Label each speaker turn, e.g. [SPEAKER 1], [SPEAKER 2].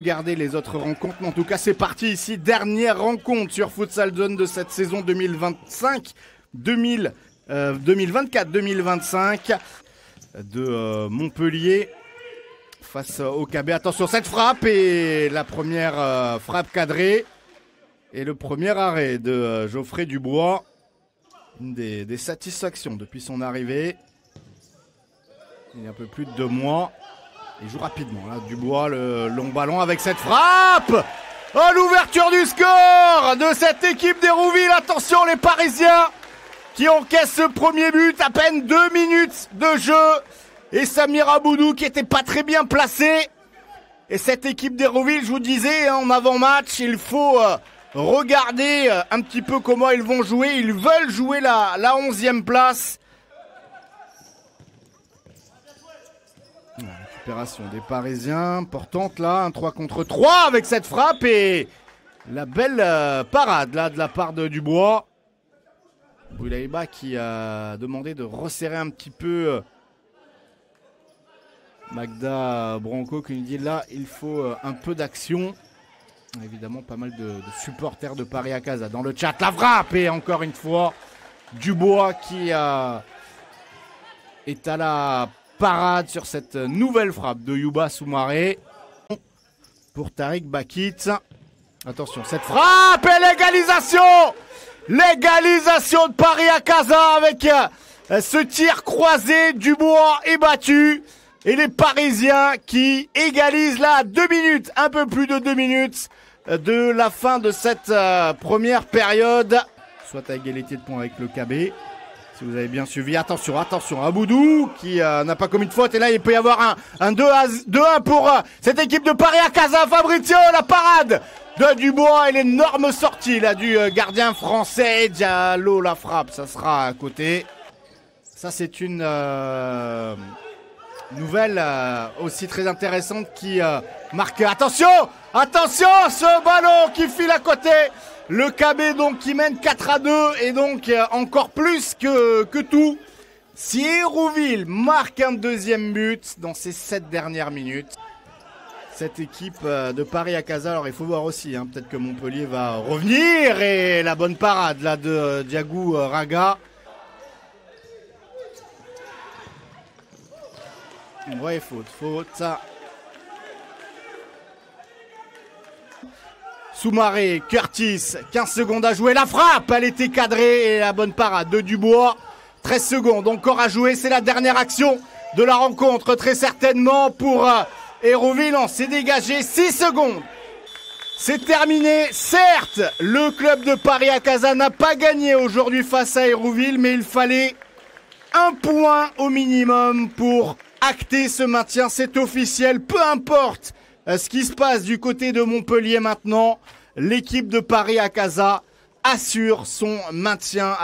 [SPEAKER 1] Regardez les autres rencontres, mais en tout cas c'est parti ici, dernière rencontre sur Futsal Zone de cette saison 2024-2025 de Montpellier face au KB. Attention cette frappe et la première frappe cadrée et le premier arrêt de Geoffrey Dubois. Une des satisfactions depuis son arrivée, il y a un peu plus de 2 mois. Il joue rapidement, là, Dubois, le long ballon avec cette frappe. Oh, l'ouverture du score de cette équipe d'Hérouville. Attention, les Parisiens qui encaissent ce premier but, à peine 2 minutes de jeu. Et Samir Aboudou qui était pas très bien placé. Et cette équipe d'Hérouville, je vous disais, en avant-match, il faut regarder un petit peu comment ils vont jouer. Ils veulent jouer la 11e place. Récupération des Parisiens, importante là, un 3 contre 3 avec cette frappe et la belle parade là de la part de Dubois. Boulaïba qui a demandé de resserrer un petit peu Magda Branco qui nous dit là il faut un peu d'action. Évidemment pas mal de supporters de Paris à Casa dans le chat. La frappe et encore une fois Dubois qui est à la parade sur cette nouvelle frappe de Yuba Soumaré pour Tariq Bakit. Attention, cette frappe et l'égalisation de Paris à Casa avec ce tir croisé. Dubois est battu et les Parisiens qui égalisent là 2 minutes, un peu plus de 2 minutes de la fin de cette première période, soit à égalité de points avec le KB. Si vous avez bien suivi, attention, Aboudou qui n'a pas commis de faute. Et là, il peut y avoir un 2-1 pour cette équipe de Paris à Casa. Fabrizio, la parade de Dubois et l'énorme sortie là, du gardien français. Diallo, la frappe, ça sera à côté. Ça, c'est une nouvelle aussi très intéressante qui marque. Attention, ce ballon qui file à côté. Le KB donc qui mène 4-2 et donc encore plus que tout. Si Hérouville marque un deuxième but dans ces 7 dernières minutes, cette équipe de Paris à Casa, alors il faut voir aussi, hein, peut-être que Montpellier va revenir et la bonne parade là de Diagou Raga. Ouais, faute ça. Soumaré, Curtis, 15 secondes à jouer. La frappe, elle était cadrée et la bonne parade de Dubois. 13 secondes encore à jouer. C'est la dernière action de la rencontre, très certainement pour Hérouville. On s'est dégagé 6 secondes. C'est terminé. Certes, le club de Paris à Casa n'a pas gagné aujourd'hui face à Hérouville, mais il fallait 1 point au minimum pour acter ce maintien. C'est officiel, peu importe ce qui se passe du côté de Montpellier maintenant, l'équipe de Paris à Casa assure son maintien.